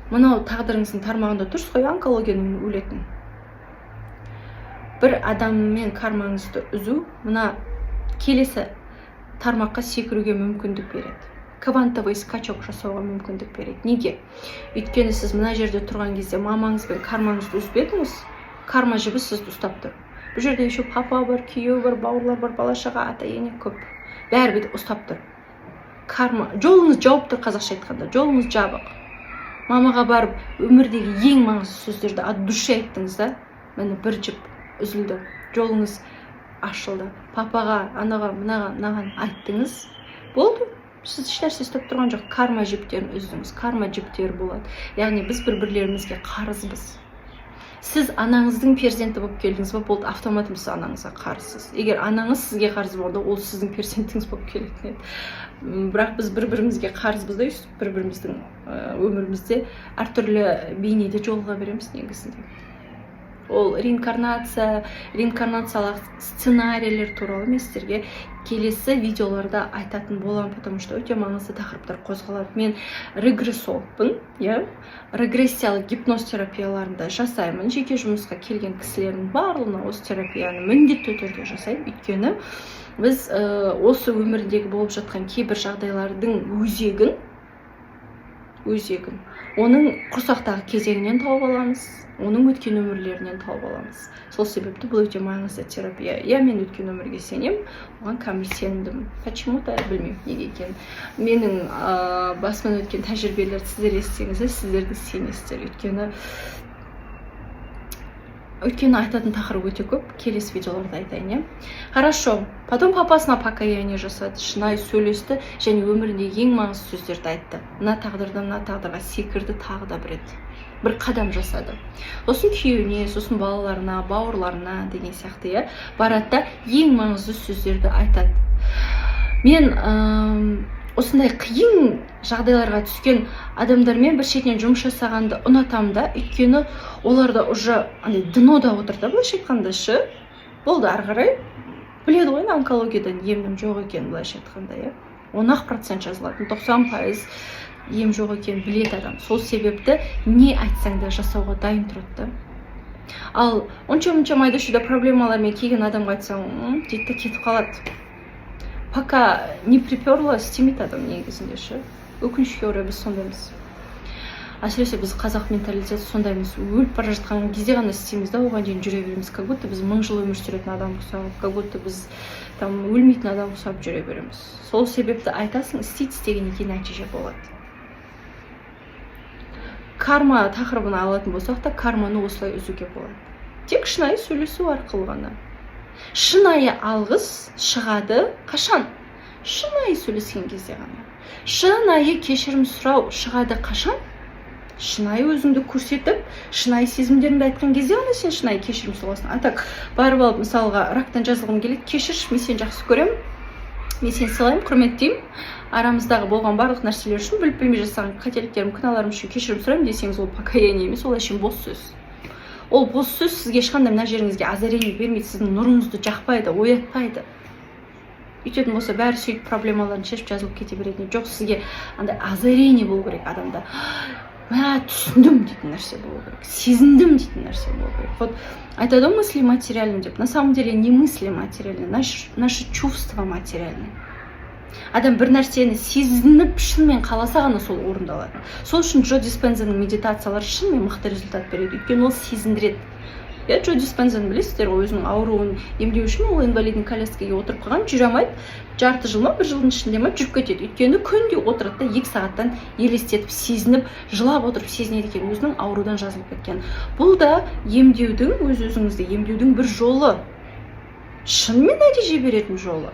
Мынау тағдырыңыздың тармағында тұрсыз ғой, онкологияның өлетін. Бір адаммен кармаңызды үзу, мына келесі тармаққа секіруге мүмкіндік береді. Квантовый скачок жасауға мүмкіндік береді. Неге? Өйткені сіз мына жерде тұрған кезде мамаңызбен кармаңызды үзбедіңіз, карма жібі сізді ұстап тұр. Бұл жерде еще папа бар, күйеу бар, бауырлар бар, бала-шаға, ата-ене көп. Бәрі бет ұстап тұр. Карма, жолыңыз жауып тұр, қазақша айтқанда, жолыңыз жабық. Мамаға барып, өмірдегі ең маңызды сөздерді от души айттыңыз да, міне бір жіп үзілді, жолыңыз ашылды. Папаға, анаға, мынаған айттыңыз, болды. Сіз ешнәрсе істеп тұрған жоқ, карма жіптерін үздіңіз, карма жіптері болады. Яғни біз бір-бірлерімізге қарызбыз. Сіз анаңыздың перзенті болып келдіңіз ба, болды, автоматом сіз анаңызға қарызсыз. Егер анаңыз сізге қарыз болғанда, ол сіздің перзентіңіз болып келетін еді. Бірақ біз бір-бірімізге қарызбыз да, бір-біріміздің өмірімізде әртүрлі бейнеде жолыға береміз негізінде. Ол реинкарнациялық сценарийлер туралы мен сіздерге келесі видеоларда айтатын боламын, потому что өте маңызды тақырыптар қозғалады. Мен регрессологпын, регрессиялық гипноз терапияларында жасаймын. Жеке жұмысқа келген кісілердің барлығына осы терапияны міндетті түрде жасаймын. Өйткені біз осы өмірдегі болып жатқан кейбір жағдайлардың өзегін оның құрсақтағы кезеңінен тауып аламыз, оның өткен өмірлерінен тауып аламыз. Сол себепті бұл өте маңызды терапия. Мен өткен өмірге сенем, оған кәміл сенімдімін. Почему-то білмеймін неге екенін. Менің басымнан өткен тәжірибелерді сіздер естісеңіз, сіздер де сенесіздер. Өйткені айтатын тақырып өте көп, келесі видеоларда айтайын. Хорошо. Потом папасына покаяние жасады, шынайы сөйлесті және өмірінде ең маңызды сөздерді айтты. Мына тағдырдан мына тағдырға секірді, тағы да бір қадам жасады. Сосын күйеуіне, сосын балаларына, бауырларына деген сияқты барады, ең маңызды сөздерді айтады. Мен осындай қиын жағдайларға түскен адамдармен бір шетінен жұмыс жасағанды ұнатамын да, өйткені оларда уже днода отыр да, былайша айтқанда болды, ары қарай біледі ғой онкологиядан емнің жоқ екенін, былайша айтқанда, иә. 10% жазылады, 90% ем жоқ екенін біледі адам. Сол себепті не айтсаң да жасауға дайын тұрады да. Ал онша майда шүйде проблемалармен келген адамға айтсаң, дейді да кетіп қалады. Пока не приперло, істемейді адам негізінде ше. Өкінішке орай біз сондаймыз. Әсіресе біз қазақ менталитеті сондаймыз. Өліп бара жатқан кезде ғана істейміз да, оған дейін жүре береміз. Как будто біз 1000 жыл өмір сүретін адам ұқсап, как будто біз там өлмейтін адам ұқсап жүре береміз. Сол себепті айтасың, істегеннен кейін нәтиже болады. Карма тақырыбын алатын болсақ та, карманы осылай үзуге болады. Тек шынайы сөйлесу арқылы ғана. Шынайы алғыс шығады қашан? Шынайы сөйлескен кезде ғана. Шынайы кешірім сұрау шығады қашан? Шынайы өзіңді көрсетіп, шынайы сезімдеріңді айтқан кезде ғана сен шынайы кешірім сұрайсың. Атак барып алып, мысалға, рактан жазылғым келеді, кешірші, мен сені жақсы көремін, мен сені сыйлаймын, құрметтеймін, арамыздағы болған барлық нәрселер үшін, біліп-білмей жасаған қателіктерім, күнәларым үшін кешірім сұраймын десеңіз, ол покаяние емес, ол әшейін бос сөз. Ол бос сөз сізге ешқандай мына жеріңізге озарение бермейді, сіздің нұрыңызды жақпайды, оятпайды. Үйтетін болса, бәрі сөйтіп проблемаларын шешіп жазылып кете береді. Жоқ, сізге андай озарение болу керек адамда. Түсіндім дейтін нәрсе болу керек, сезіндім дейтін нәрсе болу керек. Вот айтады ғой, мысли материальны деп. На самом деле не мысли материальны, наши чувства материальны. Адам бір нәрсені сезініп, шынымен қаласа ғана сол орындалады. Сол үшін Джо Диспензаның медитациялары шынымен мықты результат береді. Өйткені ол сезіндіреді. Я Джо Диспензаны білесіздер ғой, өзінің ауруын емдеу үшін ол инвалидный коляскаға отырып қалған, жүре алмайды. Жарты жыл ма, 1 жылдың ішінде ма жүріп кетеді. Өйткені күнде отырады да 2 сағаттан елестетіп, сезініп, жылап отырып сезінеді екен, өзінің аурудан жазылып кеткен. Бұл да емдеудің, өз-өзіңізді емдеудің бір жолы. Шынымен нәтиже беретін жолы.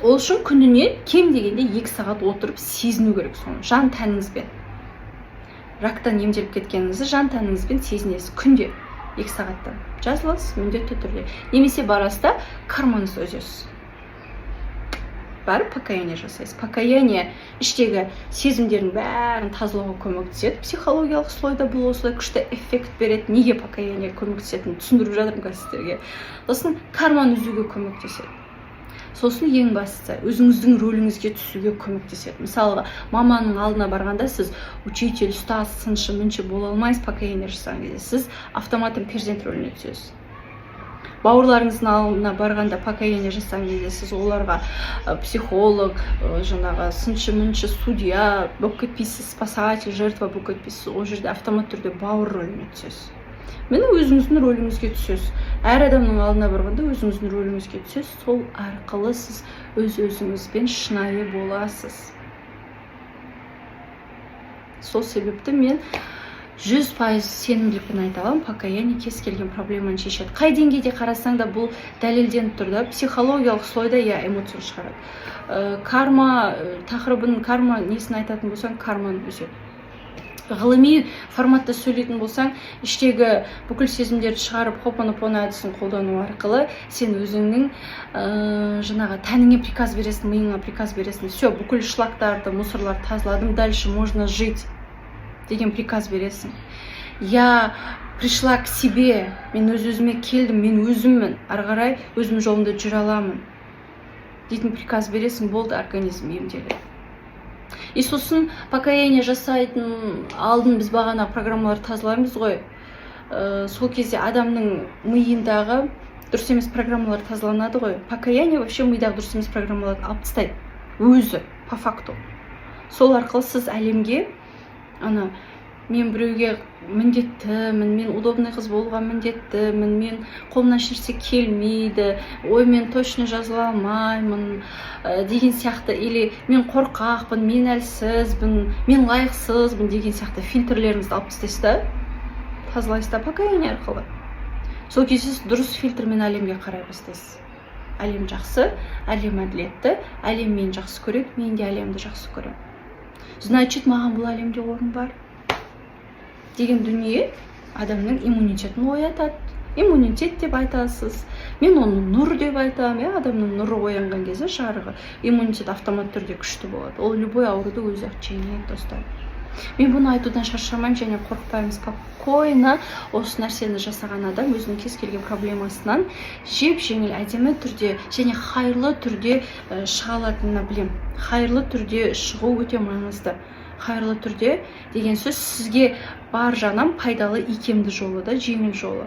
Ол үшін күніне кем дегенде 2 сағат отырып сезіну керек соны, жан тәніңізбен. Рактан емделіп кеткеніңізді жан тәніңізбен сезінесіз күнде 2 сағаттан. Жазыласыз міндетті түрде. Немесе барасыз кармаңызды үзесіз. Барып покаяние жасайсыз. Покаяние іштегі сезімдердің бәрін тазалауға көмектеседі. Психологиялық слойда бұл осылай күшті эффект береді. Неге покаяние көмектесетінін түсіндіріп жатырмын сіздерге. Сосын карманы үзуге көмектеседі. Сосын ең бастысы өзіңіздің рөліңізге түсуге көмектеседі. Мысалға, маманың алдына барғанда сіз учитель, ұстаз, сыншы, мінші бола алмайсыз, покаяние жасаған кезде сіз автоматтан перзент рөліне түсесіз. Бауырларыңыздың алдына барғанда покаяние жасаған кезде сіз оларға психолог, жаңағы сыншы, мінші, судья болып кетпейсіз, спасатель, жертва болып кетпейсіз. Ол жерде автомат түрде бауыр рөліне түсесіз. Мені өзіңіздің рөліңізге түсесіз. Әр адамның алдына барғанда өзіңіздің рөліңізге түсесіз. Сол арқылы сіз өз-өзіңізбен шынайы боласыз. Сол себепті мен 100% сенімділікпен айта аламын, покаяние кез келген проблеманы шешеді. Қай деңгейде қарасаң да бұл дәлелденіп тұр да, психологиялық слойда эмоция шығарады. Карма тақырыбын, карма несін айтатын болсаң, карманы өседі. Ғылыми форматта сөйлейтін болсаң, іштегі бүкіл сезімдерді шығарып, хопанопоно әдісін қолдану арқылы сен өзіңнің жаңағы тәніңе приказ бересің, миыңа приказ бересің. Все, бүкіл шлактарды, мусорларды тазаладым, дальше можно жить деген приказ бересің. Я пришла к себе, мен өз-өзіме келдім, мен өзіммін, ары қарай өзім жолымда жүре аламын дейтін приказ бересің, болды, организм емделеді. И сосын покаяние жасайтын алдын біз бағана программалар тазалаймыз ғой. Сол кезде адамның миындағы дұрыс емес программалар тазаланады ғой. Покаяние вообще мидағы дұрыс емес программаларды алып тастайды. Өзі, по факту. Сол арқылы сіз әлемге мен біреуге міндеттімін, мен удобный қыз болуға міндеттімін, мен қолымнан ешнәрсе келмейді, ой, мен точно жазыла алмаймын деген сияқты, или мен қорқақпын, мен әлсізбін, мен лайықсызбын деген сияқты фильтрлеріңізді алып тастайсыз да, тазалайсыз да покаяние арқылы. Сол кезде сіз дұрыс фильтрмен әлемге қарай бастайсыз. Әлем жақсы, әлем әділетті, әлем мені жақсы көреді, мен де әлемді жақсы көремін. Значит, маған бұл әлемде орын бар деген дүние адамның иммунитетін оятады. Иммунитет деп айтасыз. Мен оны нұр деп айтамын. Адамның нұры оянған кезде жарығы, иммунитет автомат түрде күшті болады. Ол любой ауруды өзі-ақ жеңеді, достар. Мен бұны айтудан шаршамаймын және қорықпаймын. Спокойно осы нәрсені жасаған адам өзінің кез келген проблемасынан жеп-жеңіл әдемі түрде және хайырлы түрде шыға алатынын білем. Хайырлы түрде шығу өте маңызды. Хайырлы түрде деген сөз сізге бар жағынан пайдалы, икемді жолы да, жеңіл жолы.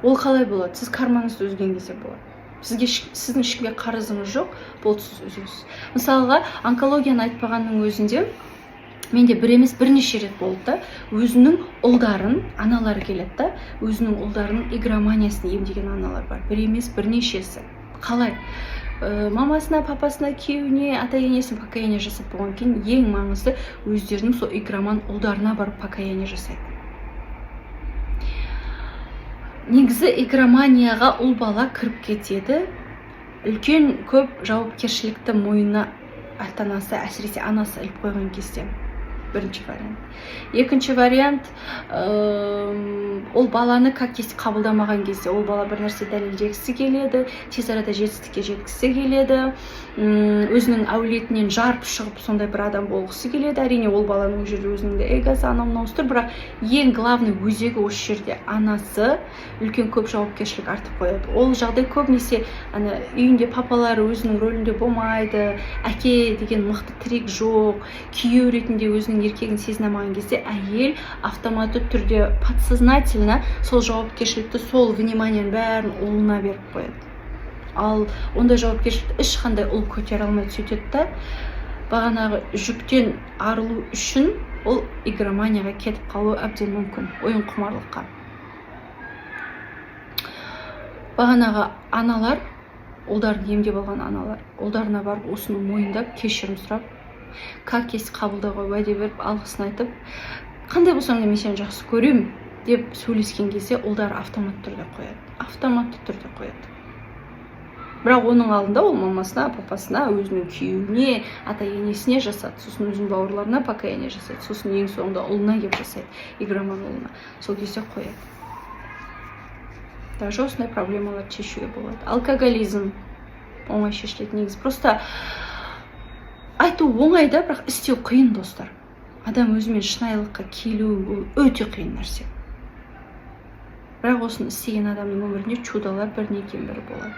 Ол қалай болады? Сіз кармаңызды үзген кезде болады. Сіздің ешкімге қарызыңыз жоқ, болды, сіз үзесіз. Мысалға, онкологияны айтпағанның өзінде менде бір емес бірнеше рет болды да, өзінің ұлдарын, аналары келеді да, өзінің ұлдарының игроманиясын емдеген аналар бар. Бір емес бірнешесі. Қалай? Мамасына, папасына, күйеуіне, ата-енесіне покаяние жасап болған кейін ең маңызды өздерінің сол игроман ұлдарына барып покаяние жасайды. Негізі игроманияға ұл бала кіріп кетеді. Үлкен көп жауапкершілікті мойнына ата-анасы, әсіресе анасы іліп қойған кезде. Бірінші вариант. Екінші вариант, ол баланы как есть қабылдамаған кезде, ол бала бір нәрсе дәлелдегісі келеді, тез арада жетістікке жеткісі келеді, өзінің әулетінен жарып шығып сондай бір адам болғысы келеді. Әрине ол баланың жерде өзінің де эгосы, анау-мынаусы тұр, бірақ ең главный өзегі осы жерде анасы үлкен көп жауапкершілік артып қояды. Ол жағдай көбінесе үйінде папалары өзінің рөлінде болмайды, әке деген мықты тірек жоқ, күйеу ретінде өзінің еркегін сезіне алмаған кезде әйел автоматты түрде подсознательно сол жауапкершілікті, сол вниманиенің бәрін ұлына беріп қояды. Ал ондай жауапкершілікті ешқандай ұл көтере алмайды, сөйтеді да, бағанағы жүктен арылу үшін ол игроманияға кетіп қалу әбден мүмкін, ойын құмарлыққа. Бағанағы аналар, ұлдарын емдеп алған аналар, ұлдарына барып осыны мойындап, кешірім сұрап, как есть қабылдауға уәде беріп, алғысын айтып, қандай болсаң да мен сені жақсы көрем деп сөйлескен кезде ұлдар автоматты түрде қояды. Автоматты түрде қояды. Бірақ оның алдында ол мамасына, папасына, өзінің күйеуіне, ата-енесіне жасады. Сосын өзінің бауырларына покаяние жасайды. Сосын ең соңында ұлына кеп жасайды, игроман ұлына. Сол кезде қояды. Даже осындай проблемаларды шешуге болады. Алкоголизм оңай шешіледі негізі. Просто айту оңай да, бірақ істеу қиын, достар. Адам өзімен шынайылыққа келу өте қиын нәрсе. Бірақ осыны істеген адамның өмірінде чудалар бірінен бірі болады.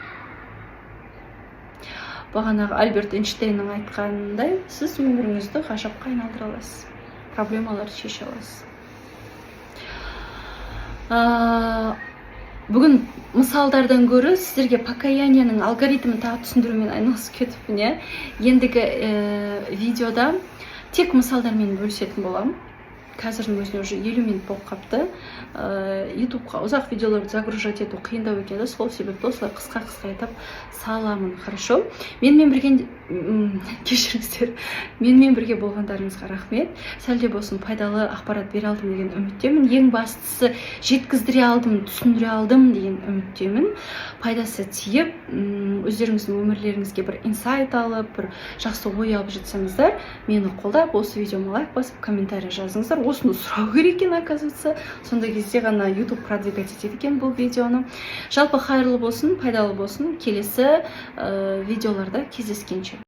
Бағанағы Альберт Эйнштейннің айтқанындай, сіз өміріңізді ғажапқа айналдыра аласыз, проблемаларды шеше аласыз. Бүгін мысалдардан гөрі сіздерге покаянияның алгоритмін тағы түсіндірумен айналысып кетіппін. Ендігі видеода тек мысалдармен бөлісетін боламын. Қазірдің өзіне уже 50 минут болып қапты. Ютубқа ұзақ видеоларды загружать ету қиындау екен. Сол себепті осылай қысқа-қысқа айтып саламын, хорошо? Менімен бірге кешіріңіздер. Менімен бірге болғандарыңызға рахмет. Сәл де болсын пайдалы ақпарат бере алдым деген үміттемін. Ең бастысы жеткіздіре алдым, түсіндіре алдым деген үміттемін. Пайдасы тиіп, өздеріңіздің өмірлеріңізге бір инсайт алып, бір жақсы ой алып жатсаңыздар, мені қолдап, осы видеома лайк басып, комментарий жазыңыздар. Осыны сұрау керек екен, оказывается. Сонда кезде ғана YouTube продвигать етеді екен бұл видеоны. Жалпы хайырлы болсын, пайдалы болсын. Келесі видеоларда кездескенше.